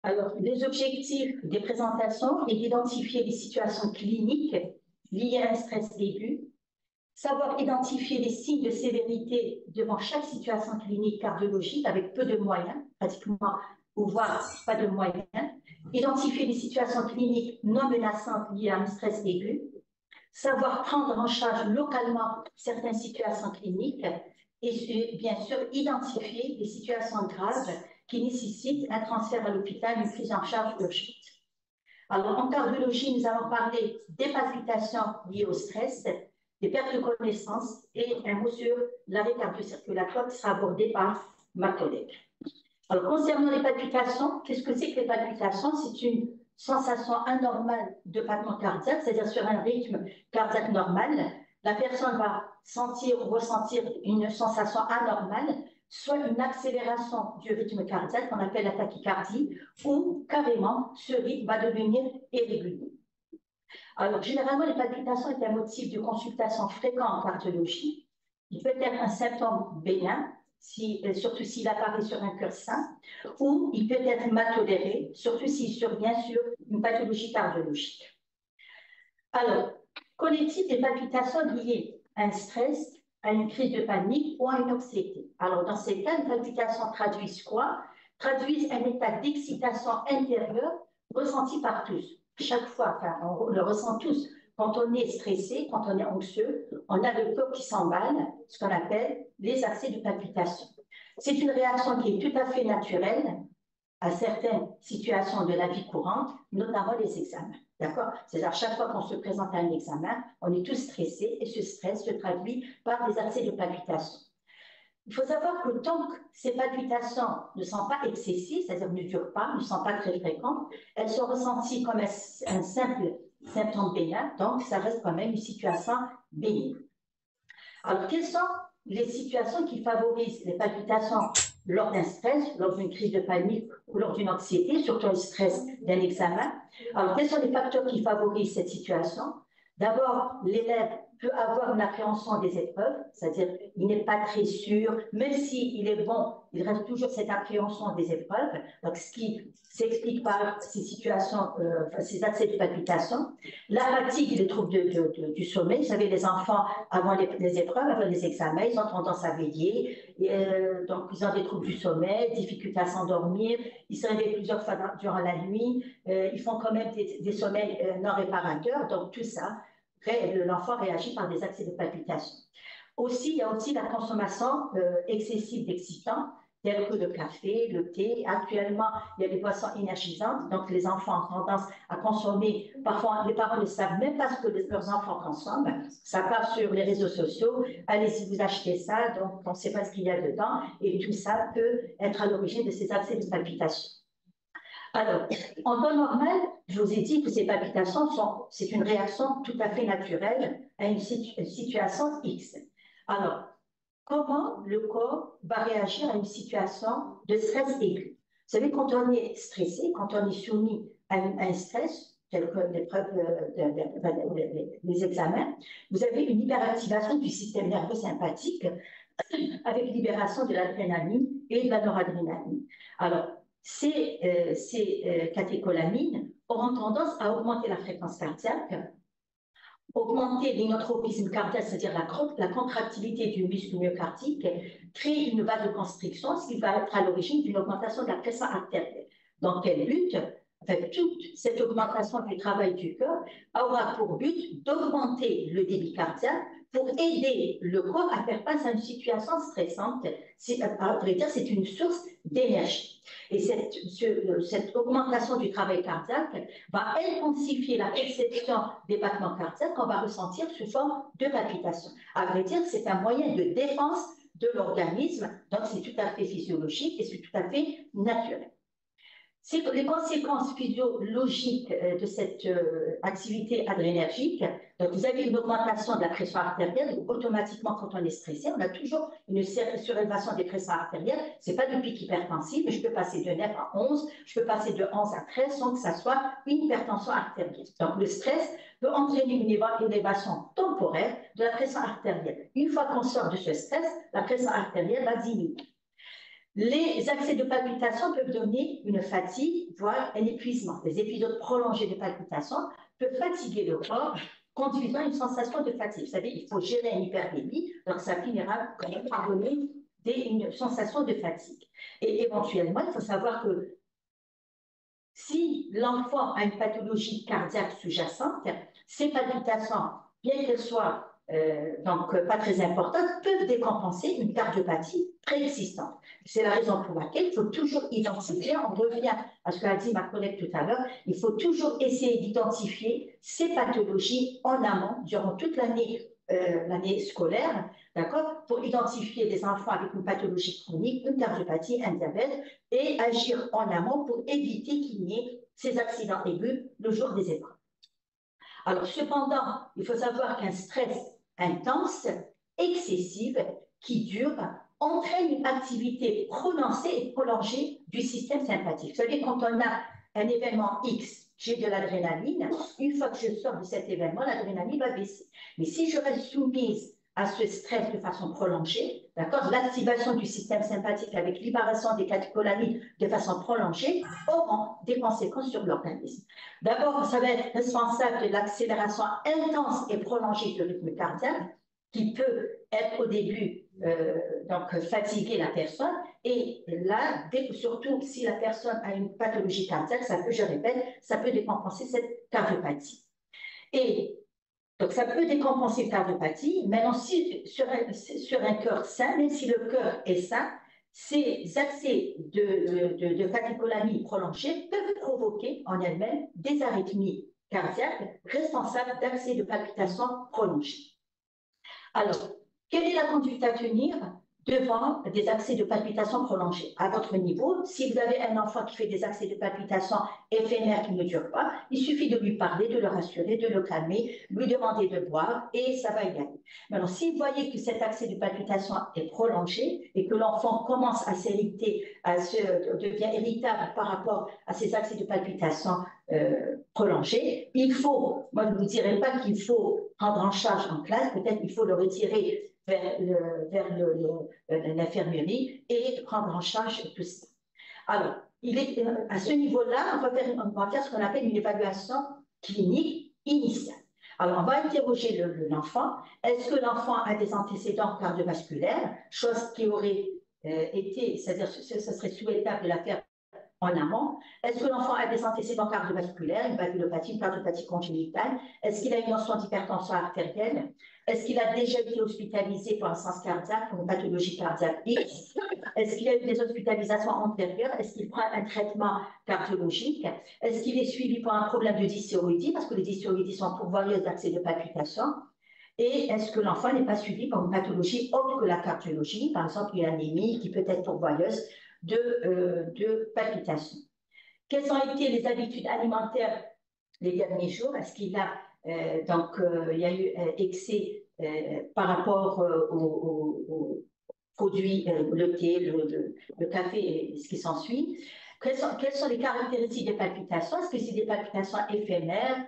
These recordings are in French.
Alors, les objectifs des présentations est d'identifier les situations cliniques liées à un stress aigu, savoir identifier les signes de sévérité devant chaque situation clinique cardiologique avec peu de moyens, pratiquement, ou voire pas de moyens, identifier les situations cliniques non menaçantes liées à un stress aigu, savoir prendre en charge localement certaines situations cliniques et bien sûr identifier les situations graves qui nécessitent un transfert à l'hôpital, une prise en charge urgente. Alors, en cardiologie, nous allons parler des palpitations liées au stress, des pertes de connaissance et un mot sur l'arrêt cardio-circulatoire qui sera abordé par ma collègue. Alors, concernant les palpitations, qu'est-ce que c'est que les palpitations? C'est une sensation anormale de battement cardiaque, c'est-à-dire sur un rythme cardiaque normal. La personne va sentir ou ressentir une sensation anormale, soit une accélération du rythme cardiaque qu'on appelle la tachycardie, ou carrément ce rythme va devenir irrégulier. Alors, généralement, les palpitations est un motif de consultation fréquent en cardiologie. Il peut être un symptôme bénin, surtout s'il apparaît sur un cœur sain, ou il peut être mal toléré, surtout s'il survient sur une pathologie cardiologique. Alors, qu'en est-il des palpitations liées à un stress, à une crise de panique ou à une anxiété? Alors, dans ces cas, les palpitations traduisent quoi? Traduisent un état d'excitation intérieure ressenti par tous. Chaque fois, enfin, on le ressent tous. Quand on est stressé, quand on est anxieux, on a le corps qui s'emballe, ce qu'on appelle les accès de palpitation. C'est une réaction qui est tout à fait naturelle à certaines situations de la vie courante, notamment les examens. D'accord? C'est-à-dire, à chaque fois qu'on se présente à un examen, on est tous stressés et ce stress se traduit par des accès de palpitation. Il faut savoir que tant que ces palpitations ne sont pas excessives, c'est-à-dire ne durent pas, ne sont pas très fréquentes, elles sont ressenties comme un simple symptôme bénin, donc ça reste quand même une situation bénigne. Alors, quelles sont les situations qui favorisent les palpitations lors d'un stress, lors d'une crise de panique ou lors d'une anxiété, surtout le stress d'un examen? Alors, quels sont les facteurs qui favorisent cette situation? D'abord, l'élève peut avoir une appréhension des épreuves, c'est-à-dire il n'est pas très sûr, même s'il est bon, il reste toujours cette appréhension des épreuves, donc ce qui s'explique par ces situations, ces accès de palpitation. La fatigue, les troubles du sommeil, vous savez, les enfants, avant les épreuves, avant les examens, ils ont tendance à veiller, donc ils ont des troubles du sommeil, difficulté à s'endormir, ils se réveillent plusieurs fois durant la nuit, ils font quand même des sommeils non réparateurs, donc tout ça, l'enfant réagit par des accès de palpitation. Aussi, il y a aussi la consommation excessive d'excitants, tels que le café, le thé. Actuellement, il y a des boissons énergisantes, donc les enfants ont tendance à consommer. Parfois, les parents ne savent même pas ce que leurs enfants consomment. Ça part sur les réseaux sociaux. Allez-y, vous achetez ça, donc on ne sait pas ce qu'il y a dedans. Et tout ça peut être à l'origine de ces accès de palpitation. Alors, en temps normal, je vous ai dit que ces palpitations c'est une réaction tout à fait naturelle à une situation X. Alors, comment le corps va réagir à une situation de stress aigu? Vous savez, quand on est stressé, quand on est soumis à un stress, tel que l'épreuve, les examens, vous avez une hyperactivation du système nerveux sympathique avec libération de l'adrénaline et de la noradrénaline. Alors, ces catécholamines auront tendance à augmenter la fréquence cardiaque, augmenter l'inotropisme cardiaque, c'est-à-dire la contractilité du muscle myocardique, créer une vasoconstriction, ce qui va être à l'origine d'une augmentation de la pression artérielle. Dans quel but? En fait, toute cette augmentation du travail du cœur aura pour but d'augmenter le débit cardiaque pour aider le corps à faire face à une situation stressante. À vrai dire, c'est une source d'énergie. Et cette augmentation du travail cardiaque va intensifier la perception des battements cardiaques qu'on va ressentir sous forme de palpitation. À vrai dire, c'est un moyen de défense de l'organisme, donc c'est tout à fait physiologique et c'est tout à fait naturel. Les conséquences physiologiques de cette activité adrénergique, donc vous avez une augmentation de la pression artérielle, donc automatiquement quand on est stressé, on a toujours une surélévation des pressions artérielles, ce n'est pas de pic hypertensif, mais je peux passer de 9 à 11, je peux passer de 11 à 13 sans que ça soit une hypertension artérielle. Donc le stress peut entraîner une élévation temporaire de la pression artérielle. Une fois qu'on sort de ce stress, la pression artérielle va diminuer. Les accès de palpitation peuvent donner une fatigue, voire un épuisement. Les épisodes prolongés de palpitation peuvent fatiguer le corps, conduisant à une sensation de fatigue. Vous savez, il faut gérer une hypervélie, donc ça finira quand même par donner une sensation de fatigue. Et éventuellement, il faut savoir que si l'enfant a une pathologie cardiaque sous-jacente, ces palpitations, bien qu'elles soient donc pas très importantes, peuvent décompenser une cardiopathie préexistante. C'est la raison pour laquelle il faut toujours identifier, on revient à ce qu'a dit ma collègue tout à l'heure, il faut toujours essayer d'identifier ces pathologies en amont durant toute l'année scolaire, d'accord, pour identifier des enfants avec une pathologie chronique, une cardiopathie, un diabète, et agir en amont pour éviter qu'il y ait ces accidents aigus le jour des épreuves. Alors, cependant, il faut savoir qu'un stress intense, excessif, qui dure, entraîne une activité prononcée et prolongée du système sympathique. Vous savez, quand on a un événement X, j'ai de l'adrénaline, une fois que je sors de cet événement, l'adrénaline va baisser. Mais si je reste soumise à ce stress de façon prolongée, d'accord, l'activation du système sympathique avec libération des catécholamines de façon prolongée auront des conséquences sur l'organisme. D'abord, ça va être responsable de l'accélération intense et prolongée du rythme cardiaque, qui peut être au début donc fatiguer la personne, et là, surtout si la personne a une pathologie cardiaque, ça peut, je répète, ça peut décompenser cette cardiopathie. Et donc, ça peut décompenser la cardiopathie, mais aussi sur un cœur sain, même si le cœur est sain, ces accès de catécholamie prolongée peuvent provoquer en elles-mêmes des arythmies cardiaques responsables d'accès de palpitation prolongée. Alors, quelle est la conduite à tenir devant des accès de palpitation prolongés? À votre niveau, si vous avez un enfant qui fait des accès de palpitation éphémères qui ne durent pas, il suffit de lui parler, de le rassurer, de le calmer, lui demander de boire et ça va y aller. Maintenant, si vous voyez que cet accès de palpitation est prolongé et que l'enfant commence à s'irriter, devient irritable par rapport à ces accès de palpitation prolongés, il faut, moi je ne vous dirais pas qu'il faut prendre en charge en classe, peut-être il faut le retirer vers l'infirmerie et prendre en charge tout ça. Alors, à ce niveau-là, on va faire ce qu'on appelle une évaluation clinique initiale. Alors, on va interroger l'enfant. Est-ce que l'enfant a des antécédents cardiovasculaires, chose qui aurait été, c'est-à-dire ce serait souhaitable de la faire en amont? Est-ce que l'enfant a des antécédents cardiovasculaires, une valvulopathie, une cardiopathie congénitale? Est-ce qu'il a une notion d'hypertension artérielle? Est-ce qu'il a déjà été hospitalisé pour un sens cardiaque, pour une pathologie cardiaque X? Est-ce qu'il a eu des hospitalisations antérieures? Est-ce qu'il prend un traitement cardiologique? Est-ce qu'il est suivi pour un problème de dysthyroïdie, parce que les dysthyroïdies sont pourvoyeuses d'accès de palpitation? Et est-ce que l'enfant n'est pas suivi pour une pathologie autre que la cardiologie, par exemple une anémie qui peut être pourvoyeuse de palpitations? Quelles ont été les habitudes alimentaires les derniers jours? Est-ce qu'il a il y a eu excès par rapport aux produits, le thé, le café et ce qui s'ensuit? Quelles sont les caractéristiques des palpitations? Est-ce que c'est des palpitations éphémères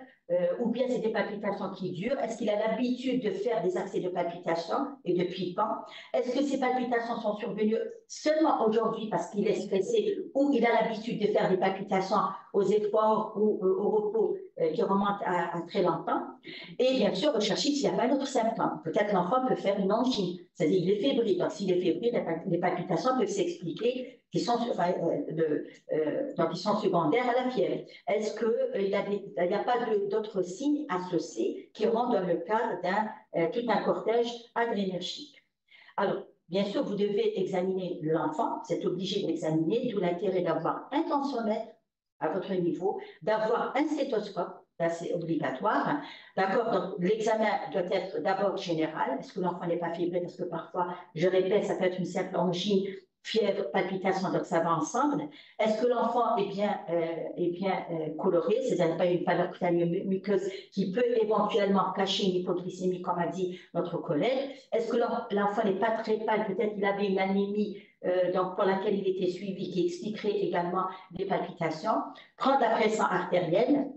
ou bien c'est des palpitations qui durent? Est-ce qu'il a l'habitude de faire des accès de palpitations et depuis quand? Est-ce que ces palpitations sont survenues seulement aujourd'hui parce qu'il est stressé ou il a l'habitude de faire des palpitations aux efforts ou au repos qui remontent à très longtemps? Et bien sûr, rechercher s'il n'y a pas d'autres symptômes. Peut-être l'enfant peut faire une angine, c'est-à-dire il est fébrile. Donc s'il est fébrile, les palpitations peuvent s'expliquer qui sont secondaires à la fièvre. Est-ce qu'il n'y a pas d'autres signes associés qui rentrent dans le cadre tout un cortège adrénergique? Alors, bien sûr, vous devez examiner l'enfant, c'est obligé de l'examiner, d'où l'intérêt d'avoir un tensiomètre à votre niveau, d'avoir un stéthoscope, là c'est obligatoire, d'accord? Donc l'examen doit être d'abord général, est-ce que l'enfant n'est pas fibré? Parce que parfois, je répète, ça peut être une simple angine, fièvre, palpitation, donc ça va ensemble. Est-ce que l'enfant est bien coloré, c'est-à-dire pas une pâleur muqueuse qui peut éventuellement cacher une hypoglycémie, comme a dit notre collègue? Est-ce que l'enfant n'est pas très pâle, peut-être qu'il avait une anémie donc pour laquelle il était suivi, qui expliquerait également des palpitations? Prendre la pression artérielle,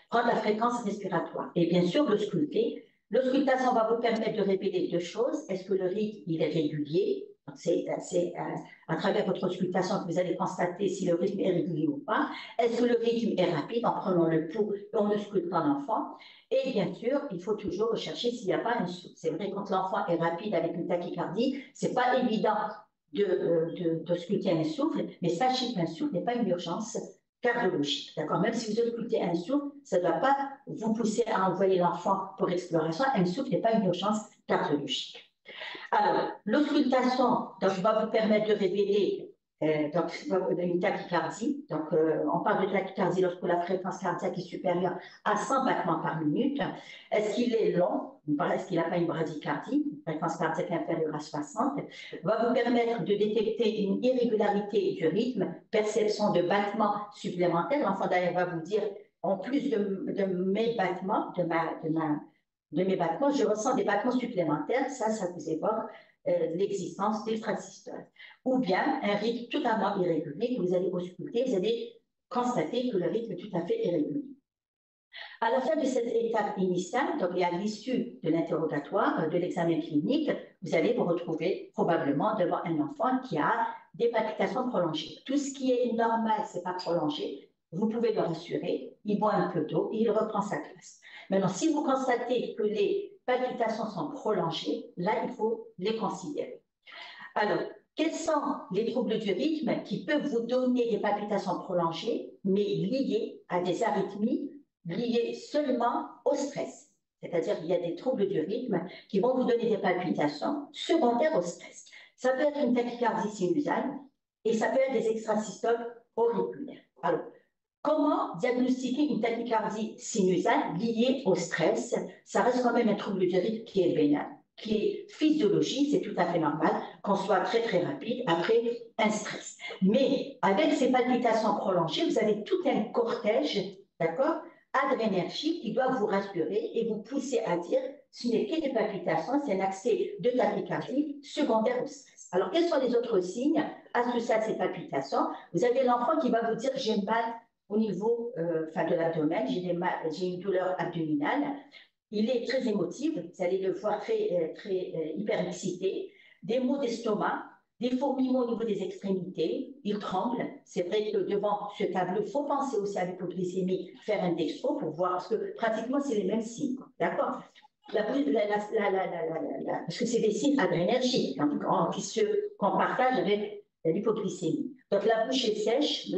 prendre la fréquence respiratoire et bien sûr l'ausculter. L'auscultation va vous permettre de répéter deux choses. Est-ce que le rythme il est régulier? C'est à travers votre auscultation que vous allez constater si le rythme est régulier ou pas. Est-ce que le rythme est rapide en prenant le pouls et en auscultant l'enfant? Et bien sûr, il faut toujours rechercher s'il n'y a pas un souffle. C'est vrai, quand l'enfant est rapide avec une tachycardie, ce n'est pas évident d'ausculter un souffle, mais sachez qu'un souffle n'est pas une urgence cardiologique. D'accord? Même si vous auscultez un souffle, ça ne doit pas vous pousser à envoyer l'enfant pour exploration. Un souffle n'est pas une urgence cardiologique. Alors, l'auscultation va vous permettre de révéler une tachycardie. Donc, on parle de tachycardie lorsque la fréquence cardiaque est supérieure à 100 battements par minute. Est-ce qu'il est long? Est-ce qu'il n'a pas une bradycardie? Une fréquence cardiaque inférieure à 60. Va vous permettre de détecter une irrégularité du rythme, perception de battements supplémentaires. L'enfant d'ailleurs va vous dire, en plus de mes battements, de mes battements, je ressens des battements supplémentaires. Ça vous évoque l'existence d'extrasystole. Ou bien un rythme totalement irrégulier que vous allez ausculter, vous allez constater que le rythme est tout à fait irrégulier. À la fin de cette étape initiale, donc et à l'issue de l'interrogatoire, de l'examen clinique, vous allez vous retrouver probablement devant un enfant qui a des palpitations prolongées. Tout ce qui est normal, ce n'est pas prolongé. Vous pouvez le rassurer, il boit un peu d'eau et il reprend sa classe. Maintenant, si vous constatez que les palpitations sont prolongées, là, il faut les considérer. Alors, quels sont les troubles du rythme qui peuvent vous donner des palpitations prolongées, mais liées à des arythmies, liées seulement au stress? C'est-à-dire qu'il y a des troubles du rythme qui vont vous donner des palpitations secondaires au stress. Ça peut être une tachycardie sinusale et ça peut être des extrasystoles auriculaires. Alors, comment diagnostiquer une tachycardie sinusale liée au stress? Ça reste quand même un trouble du rythme qui est bénin, qui est physiologique, c'est tout à fait normal qu'on soit très très rapide après un stress. Mais avec ces palpitations prolongées, vous avez tout un cortège, d'accord, adrénergique qui doit vous rassurer et vous pousser à dire ce n'est que des palpitations, c'est un accès de tachycardie secondaire au stress. Alors, quels sont les autres signes associés à ces palpitations? Vous avez l'enfant qui va vous dire j'ai mal au niveau de l'abdomen, j'ai une douleur abdominale. Il est très émotif, vous allez le voir très hyper excité, des maux d'estomac, des fourmillements au niveau des extrémités, il tremble. C'est vrai que devant ce tableau, il faut penser aussi à l'hypoglycémie, faire un dextro pour voir, parce que pratiquement c'est les mêmes signes, d'accord? Parce que c'est des signes adrénergiques, hein, qu'on partage avec l'hypoglycémie. Donc la bouche est sèche,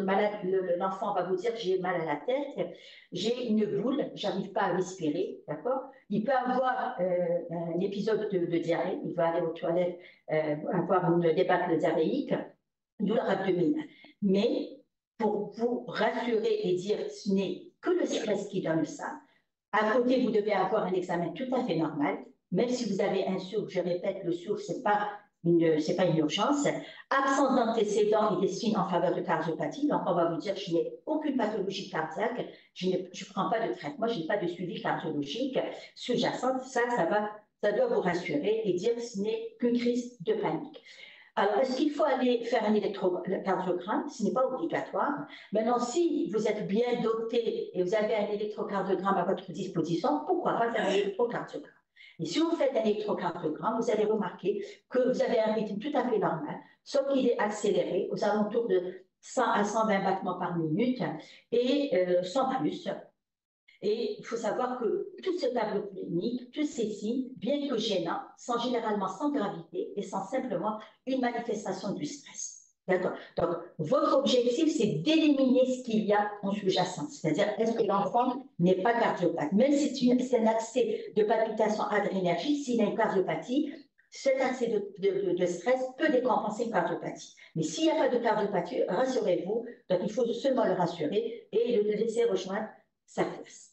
l'enfant va vous dire j'ai mal à la tête, j'ai une boule, j'arrive pas à respirer, d'accord? Il peut avoir un épisode de diarrhée, il va aller aux toilettes, avoir une débâcle diarrhéique, douleur abdominale. Mais pour vous rassurer et dire ce n'est que le stress qui donne ça, à côté, vous devez avoir un examen tout à fait normal, même si vous avez un souffle, je répète, le souffle, ce n'est pas une urgence. Absence d'antécédents et des signes en faveur de cardiopathie. Donc, on va vous dire, je n'ai aucune pathologie cardiaque, je ne prends pas de traitement, je n'ai pas de suivi cardiologique sous-jacent. Ça doit vous rassurer et dire que ce n'est qu'une crise de panique. Alors, est-ce qu'il faut aller faire un électrocardiogramme? Ce n'est pas obligatoire. Maintenant, si vous êtes bien doté et vous avez un électrocardiogramme à votre disposition, pourquoi pas faire un électrocardiogramme? Et si vous faites un électrocardiogramme, vous allez remarquer que vous avez un rythme tout à fait normal, sauf qu'il est accéléré aux alentours de 100 à 120 battements par minute et sans plus. Et il faut savoir que tout ce tableau clinique, tous ces signes, bien que gênants, sont généralement sans gravité et sont simplement une manifestation du stress. D'accord. Donc, votre objectif, c'est d'éliminer ce qu'il y a en sous-jacent. C'est-à-dire, est-ce que l'enfant n'est pas cardiopathe? Même si c'est un accès de palpitation adrénergique, s'il a une cardiopathie, cet accès de stress peut décompenser une cardiopathie. Mais s'il n'y a pas de cardiopathie, rassurez-vous, donc il faut seulement le rassurer et le laisser rejoindre sa classe.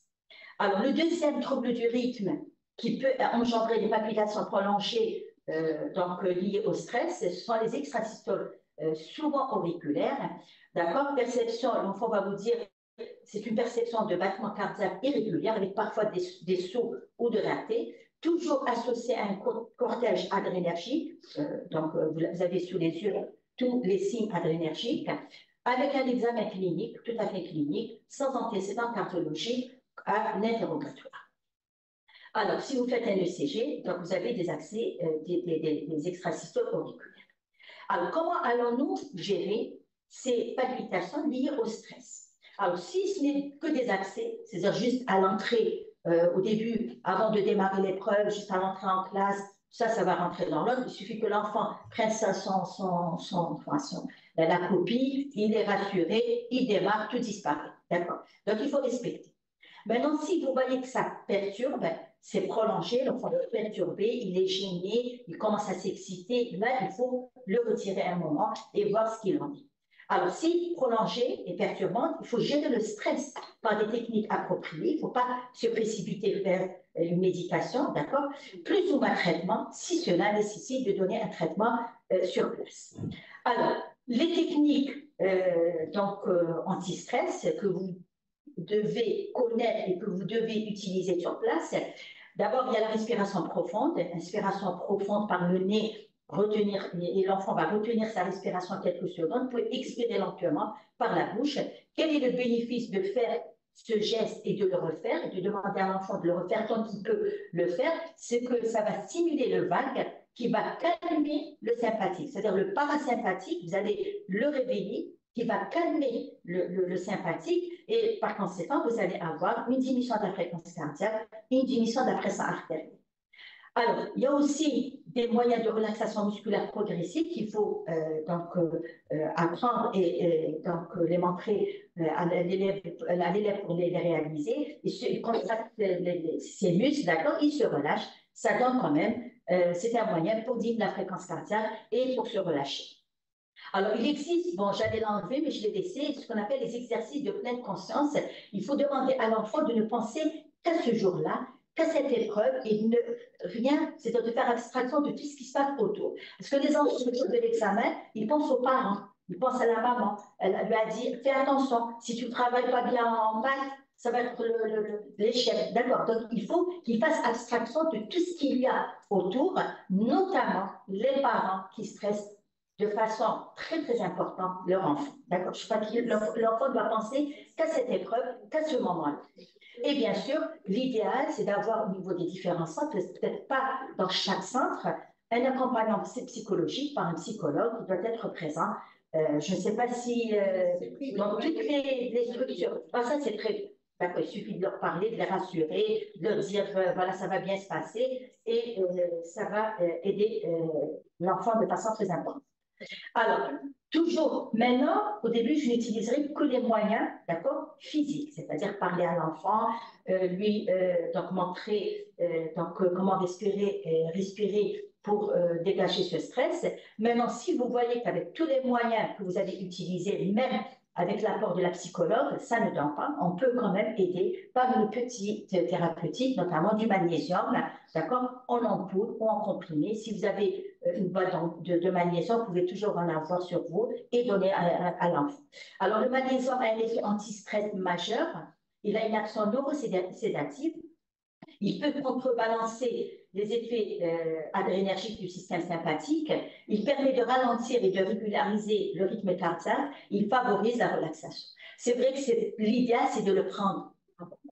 Alors, le deuxième trouble du rythme qui peut engendrer des palpitations prolongées liées au stress, ce sont les extrasystoles, souvent auriculaires. D'accord? Perception, l'enfant va vous dire, c'est une perception de battement cardiaque irrégulière avec parfois des sauts ou de ratés, toujours associé à un cortège adrénergique. Vous avez sous les yeux tous les signes adrénergiques, avec un examen clinique, tout à fait clinique, sans antécédent cardiologique à l'interrogatoire. Alors, si vous faites un ECG, donc vous avez des accès, des extrasystoles auriculaires. Alors, comment allons-nous gérer ces palpitations liées au stress? Alors, si ce n'est que des accès, c'est-à-dire juste à l'entrée, au début, avant de démarrer l'épreuve, juste à l'entrée en classe, ça va rentrer dans l'ordre. Il suffit que l'enfant prenne la copie, il est rassuré, il démarre, tout disparaît. D'accord? Donc, il faut respecter. Maintenant, si vous voyez que ça perturbe, c'est prolongé, l'enfant est perturbé, il est gêné, il commence à s'exciter, là, il faut le retirer un moment et voir ce qu'il en dit. Alors, si prolongé et perturbant, il faut gérer le stress par des techniques appropriées. Il ne faut pas se précipiter vers une médication, d'accord? Plus ou moins traitement, si cela nécessite de donner un traitement sur place. Alors, les techniques anti-stress que vous devez connaître et que vous devez utiliser sur place, d'abord, il y a la respiration profonde par le nez, retenir, et l'enfant va retenir sa respiration quelques secondes, pour expirer lentement par la bouche. Quel est le bénéfice de faire ce geste et de le refaire, et de demander à l'enfant de le refaire tant qu'il peut le faire? C'est que ça va stimuler le vague qui va calmer le sympathique, c'est-à-dire le parasympathique, vous allez le réveiller, qui va calmer le sympathique, et par conséquent, vous allez avoir une diminution de la fréquence cardiaque, une diminution de la pression artérielle. Alors, il y a aussi des moyens de relaxation musculaire progressive qu'il faut apprendre et les montrer à l'élève pour les réaliser. Il contracte ses muscles, d'accord, il se relâche. Ça donne quand même, c'est un moyen pour diminuer la fréquence cardiaque et pour se relâcher. Alors, il existe, bon, j'allais l'enlever, mais je l'ai laissé, ce qu'on appelle les exercices de pleine conscience. Il faut demander à l'enfant de ne penser qu'à ce jour-là, qu'à cette épreuve, et ne rien, c'est-à-dire de faire abstraction de tout ce qui se passe autour. Parce que les enfants, le jour de l'examen, ils pensent aux parents, ils pensent à la maman. Elle lui a dit, fais attention, si tu ne travailles pas bien en maths, ça va être l'échec. D'accord. Donc, il faut qu'il fasse abstraction de tout ce qu'il y a autour, notamment les parents qui stressent de façon très, très importante leur enfant. D'accord. Je crois que l'enfant doit penser qu'à cette épreuve, qu'à ce moment-là. Et bien sûr, l'idéal, c'est d'avoir au niveau des différents centres, peut-être pas dans chaque centre, un accompagnement psychologique par un psychologue qui doit être présent. Je ne sais pas si dans toutes les structures, ça c'est très bien. D'accord, il suffit de leur parler, de les rassurer, de leur dire voilà, ça va bien se passer et ça va aider l'enfant de façon très importante. Alors, toujours, maintenant, au début, je n'utiliserai que les moyens, d'accord, physiques, c'est-à-dire parler à l'enfant, lui montrer comment respirer pour dégager ce stress. Maintenant, si vous voyez qu'avec tous les moyens que vous avez utilisés, même avec l'apport de la psychologue, ça ne donne pas. On peut quand même aider par une petite thérapeutique, notamment du magnésium, d'accord, en ampoule ou en comprimé. Si vous avez une boîte de magnésium, vous pouvez toujours en avoir sur vous et donner à l'enfant. Alors, le magnésium a un effet anti-stress majeur. Il a une action neurosédative. Il peut contrebalancer les effets adrénergiques du système sympathique. Il permet de ralentir et de régulariser le rythme cardiaque. Il favorise la relaxation. C'est vrai que l'idéal, c'est de le prendre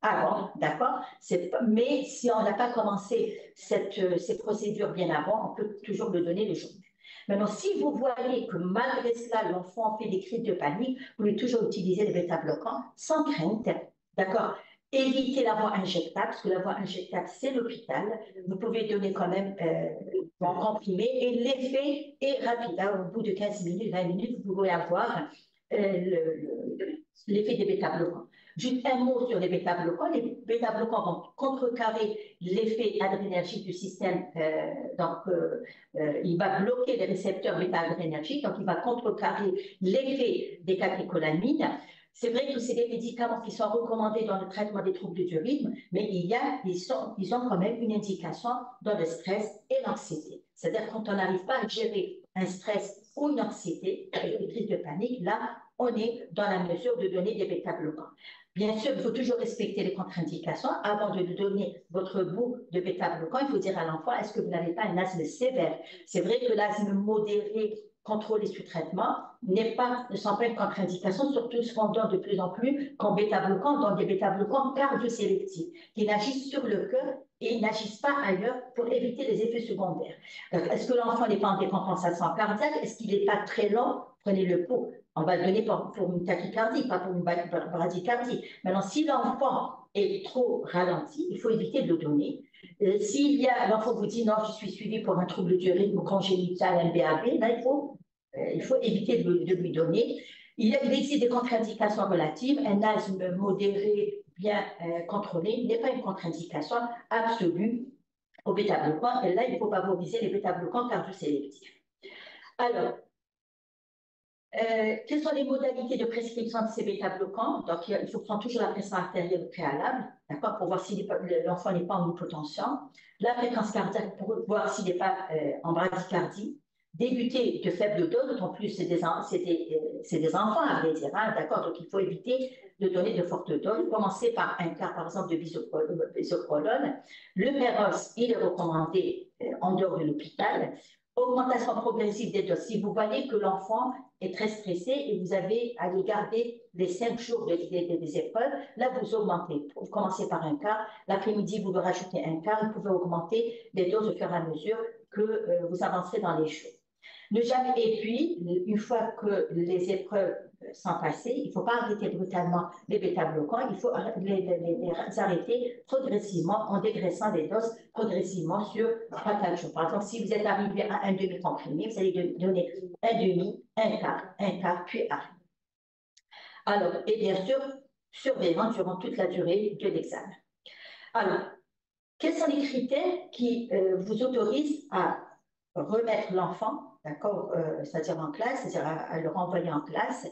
avant, d'accord? Mais si on n'a pas commencé ces procédures bien avant, on peut toujours le donner le jour. Maintenant, si vous voyez que malgré cela, l'enfant fait des crises de panique, vous pouvez toujours utiliser les bêta-bloquants sans crainte, d'accord? Évitez la voie injectable, parce que la voie injectable, c'est l'hôpital. Vous pouvez donner quand même en comprimé et l'effet est rapide. Là, au bout de 15 minutes, 20 minutes, vous pouvez avoir l'effet des bêta-bloquants. Juste un mot sur les bêta-bloquants. Les bêta-bloquants vont contrecarrer l'effet adrénergique du système. Il va bloquer les récepteurs bêta-adrénergiques, donc il va contrecarrer l'effet des catécholamines. C'est vrai que c'est des médicaments qui sont recommandés dans le traitement des troubles du rythme, mais ils ont quand même une indication dans le stress et l'anxiété. C'est-à-dire quand on n'arrive pas à gérer un stress ou une anxiété, une crise de panique, là, on est dans la mesure de donner des bêta-bloquants. Bien sûr, il faut toujours respecter les contre-indications. Avant de donner votre bout de bêta-bloquant, il faut dire à l'enfant, est-ce que vous n'avez pas un asthme sévère? C'est vrai que l'asthme modéré, contrôlé sous traitement, ne sont pas une contre-indication, surtout ce qu'on donne de plus en plus comme bêta-bloquants, dans des bêta-bloquants cardio-sélectifs, qui n'agissent sur le cœur et n'agissent pas ailleurs pour éviter les effets secondaires. Est-ce que l'enfant n'est pas en décompensation cardiaque? Est-ce qu'il n'est pas très lent? Prenez le pouls. On va le donner pour une tachycardie, pas pour une bradycardie. Maintenant, si l'enfant est trop ralenti, il faut éviter de le donner. S'il y a, l'enfant vous dit non, je suis suivi pour un trouble du rythme congénital, MBAB, là, il faut éviter de lui donner. Il existe des contre-indications relatives. Un asthme modéré, bien contrôlé, n'est pas une contre-indication absolue au bêta-bloquant. Et là, il faut favoriser les bêta-bloquants cardiosélectifs. Alors, quelles sont les modalités de prescription de ces bêta-bloquants? Donc, il faut prendre toujours la pression artérielle préalable, d'accord, pour voir si l'enfant n'est pas en hypotension. La fréquence cardiaque pour voir s'il n'est pas en bradycardie. Débuter de faibles doses, d'autant plus c'est des enfants, à vrai dire, hein, d'accord? Donc, il faut éviter de donner de fortes doses. Commencer par un cas, par exemple, de bisoprolol. Le Péros, il est recommandé en dehors de l'hôpital. Augmentation progressive des doses. Si vous voyez que l'enfant est très stressé et vous avez à le garder les 5 jours des épreuves, là, vous augmentez. Vous commencez par un quart. L'après-midi, vous le rajoutez un quart. Vous pouvez augmenter les doses au fur et à mesure que vous avancerez dans les jours. Ne jamais, et puis, une fois que les épreuves sont passées, il ne faut pas arrêter brutalement les bêta-bloquants, il faut les arrêter progressivement en dégraissant les doses progressivement sur 3-4 jours. Par exemple, si vous êtes arrivé à un demi-comprimé, vous allez donner un demi, un quart, puis arrêt. Alors, et bien sûr, surveillant durant toute la durée de l'examen. Alors, quels sont les critères qui vous autorisent à remettre l'enfant, d'accord, c'est-à-dire en classe, c'est-à-dire à le renvoyer en classe,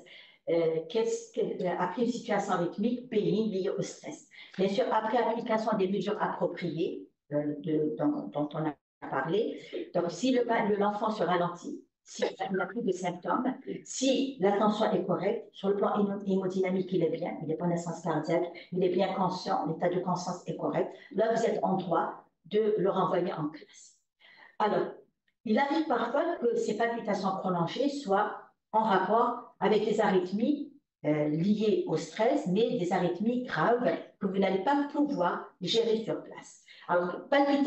après une situation rythmique bénigne liée au stress. Bien sûr, après application des mesures appropriées dont on a parlé, donc si l'enfant se ralentit, s'il n'a plus de symptômes, si la tension est correcte, sur le plan hémodynamique, il est bien, il n'est pas en essence cardiaque, il est bien conscient, l'état de conscience est correct, là, vous êtes en droit de le renvoyer en classe. Alors, il arrive parfois que ces palpitations prolongées soient en rapport avec des arythmies liées au stress, mais des arythmies graves que vous n'allez pas pouvoir gérer sur place. Alors,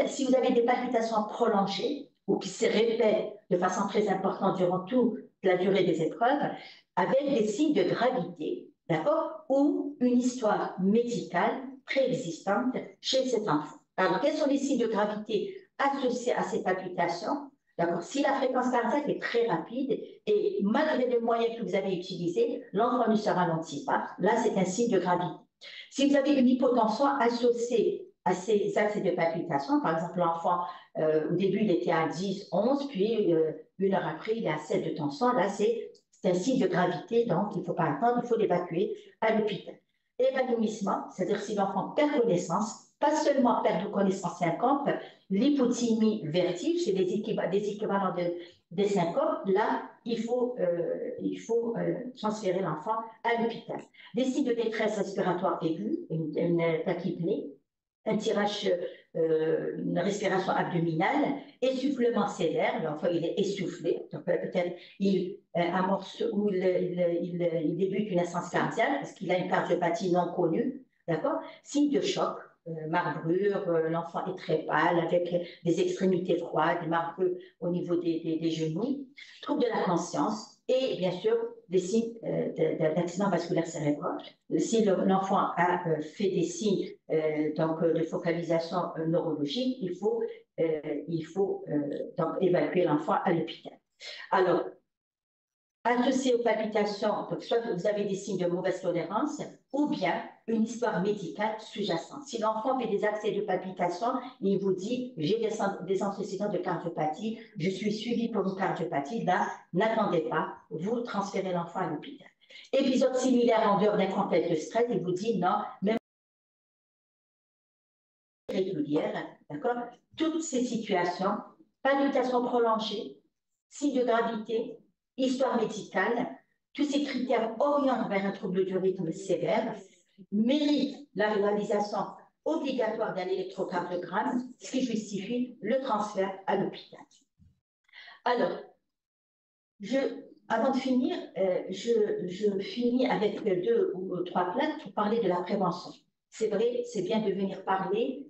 si vous avez des palpitations prolongées ou qui se répètent de façon très importante durant toute la durée des épreuves, avec des signes de gravité, d'accord, ou une histoire médicale préexistante chez cet enfant. Alors, quels sont les signes de gravité associés à ces palpitations? D'accord. Si la fréquence cardiaque est très rapide et malgré les moyens que vous avez utilisés, l'enfant ne se ralentit pas, là c'est un signe de gravité. Si vous avez une hypotension associée à ces accès de palpitation, par exemple l'enfant au début il était à 10, 11, puis une heure après il est à 7 de tension, là c'est un signe de gravité, donc il ne faut pas attendre, il faut l'évacuer à l'hôpital. Évanouissement, c'est-à-dire si l'enfant perd connaissance, pas seulement perte de connaissance syncope, l'hypothymie vertige, c'est des équivalents des syncopes. Là, il faut transférer l'enfant à l'hôpital. Des signes de détresse respiratoire aiguë, une tachypnée, un tirage, une respiration abdominale, essoufflement sévère, l'enfant il est essoufflé, donc peut-être il amorce ou il débute une essence cardiaque parce qu'il a une cardiopathie non connue, d'accord? Signe de choc, marbrure, l'enfant est très pâle avec des extrémités froides, des marbrures au niveau des genoux, trouble de la conscience et bien sûr des signes d'accident vasculaire cérébral. Si l'enfant a fait des signes donc, de focalisation neurologique, il faut donc évacuer l'enfant à l'hôpital. Alors, associé aux palpitations, donc soit vous avez des signes de mauvaise tolérance ou bien une histoire médicale sous-jacente. Si l'enfant fait des accès de palpitations, il vous dit « j'ai des antécédents de cardiopathie, je suis suivi pour une cardiopathie », là, n'attendez pas, vous transférez l'enfant à l'hôpital. Épisode similaire en dehors d'un contexte de stress, il vous dit « non, même régulière, d'accord ?» Toutes ces situations, palpitations prolongées, signes de gravité, histoire médicale, tous ces critères orientent vers un trouble du rythme sévère, méritent la réalisation obligatoire d'un électrocardiogramme, ce qui justifie le transfert à l'hôpital. Alors, avant de finir, je finis avec 2 ou 3 plaques pour parler de la prévention. C'est vrai, c'est bien de venir parler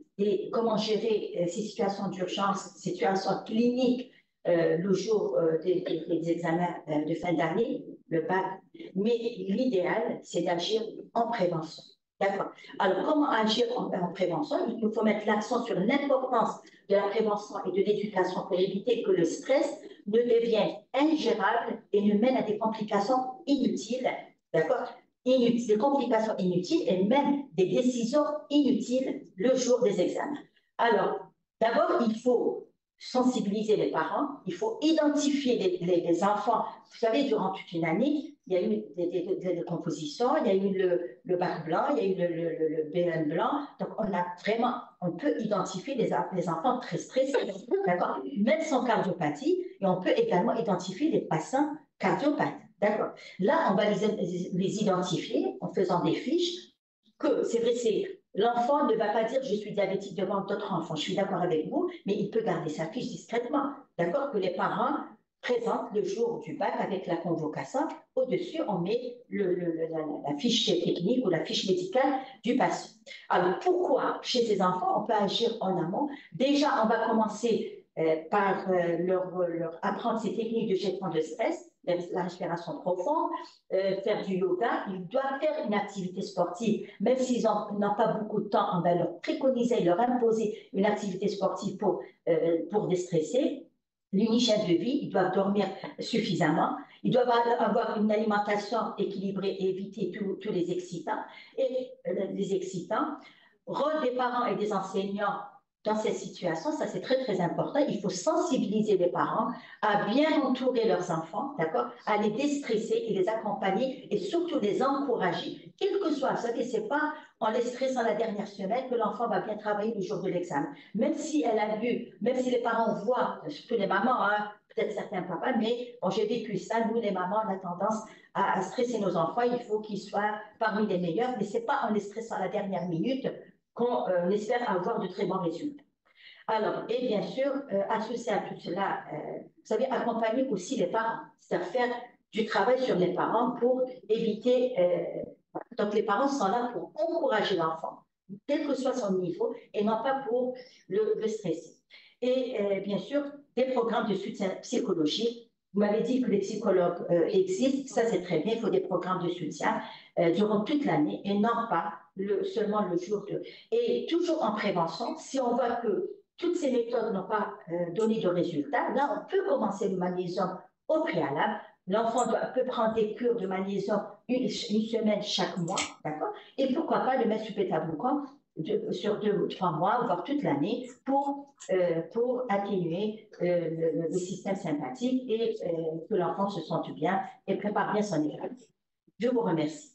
comment gérer ces situations d'urgence, situations cliniques le jour des examens de fin d'année, le bac. Mais l'idéal, c'est d'agir en prévention. D'accord. Alors, comment agir en prévention? Il nous faut mettre l'accent sur l'importance de la prévention et de l'éducation pour éviter que le stress ne devienne ingérable et ne mène à des complications inutiles. D'accord? Des complications inutiles et même des décisions inutiles le jour des examens. Alors, d'abord, il faut sensibiliser les parents, il faut identifier les enfants. Vous savez, durant toute une année, il y a eu des compositions, il y a eu le bac blanc, il y a eu le BN blanc. Donc, on peut identifier les enfants très stressés, d'accord, même sans cardiopathie, et on peut également identifier les patients cardiopathes, d'accord. Là, on va les identifier en faisant des fiches, que c'est vrai, l'enfant ne va pas dire je suis diabétique devant d'autres enfants, je suis d'accord avec vous, mais il peut garder sa fiche discrètement, d'accord, que les parents présentent le jour du bac avec la convocation. Au-dessus, on met la fiche technique ou la fiche médicale du patient. Alors, pourquoi chez ces enfants, on peut agir en amont? Déjà, on va commencer par leur apprendre ces techniques de gestion de stress, la respiration profonde, faire du yoga. Ils doivent faire une activité sportive, même s'ils n'ont pas beaucoup de temps, on va leur préconiser, leur imposer une activité sportive pour déstresser. Une hygiène de vie, ils doivent dormir suffisamment, ils doivent avoir une alimentation équilibrée et éviter tous les excitants. Rôle des parents et des enseignants dans cette situation, ça c'est très très important. Il faut sensibiliser les parents à bien entourer leurs enfants, d'accord, à les déstresser et les accompagner et surtout les encourager. Quel que soit, vous savez, c'est pas en les stressant la dernière semaine que l'enfant va bien travailler le jour de l'examen. Même si elle a vu, même si les parents voient, surtout les mamans, hein, peut-être certains papas, mais bon, j'ai vécu ça, nous les mamans, on a tendance à stresser nos enfants, il faut qu'ils soient parmi les meilleurs, mais c'est pas en les stressant à la dernière minute qu'on espère avoir de très bons résultats. Alors, et bien sûr, associé à tout cela, vous savez, accompagner aussi les parents, c'est-à-dire faire du travail sur les parents pour éviter. Donc, les parents sont là pour encourager l'enfant, quel que soit son niveau, et non pas pour le stresser. Et bien sûr, des programmes de soutien psychologique. Vous m'avez dit que les psychologues existent, ça c'est très bien, il faut des programmes de soutien durant toute l'année et non pas seulement le jour de. Et toujours en prévention, si on voit que toutes ces méthodes n'ont pas donné de résultats, là on peut commencer le magnésium au préalable. L'enfant peut prendre des cures de magnésium une semaine chaque mois, d'accord? Et pourquoi pas le mettre sous bêta-glucane sur 2 ou 3 mois, voire toute l'année, pour atténuer le système sympathique et que l'enfant se sente bien et prépare bien son examen. Je vous remercie.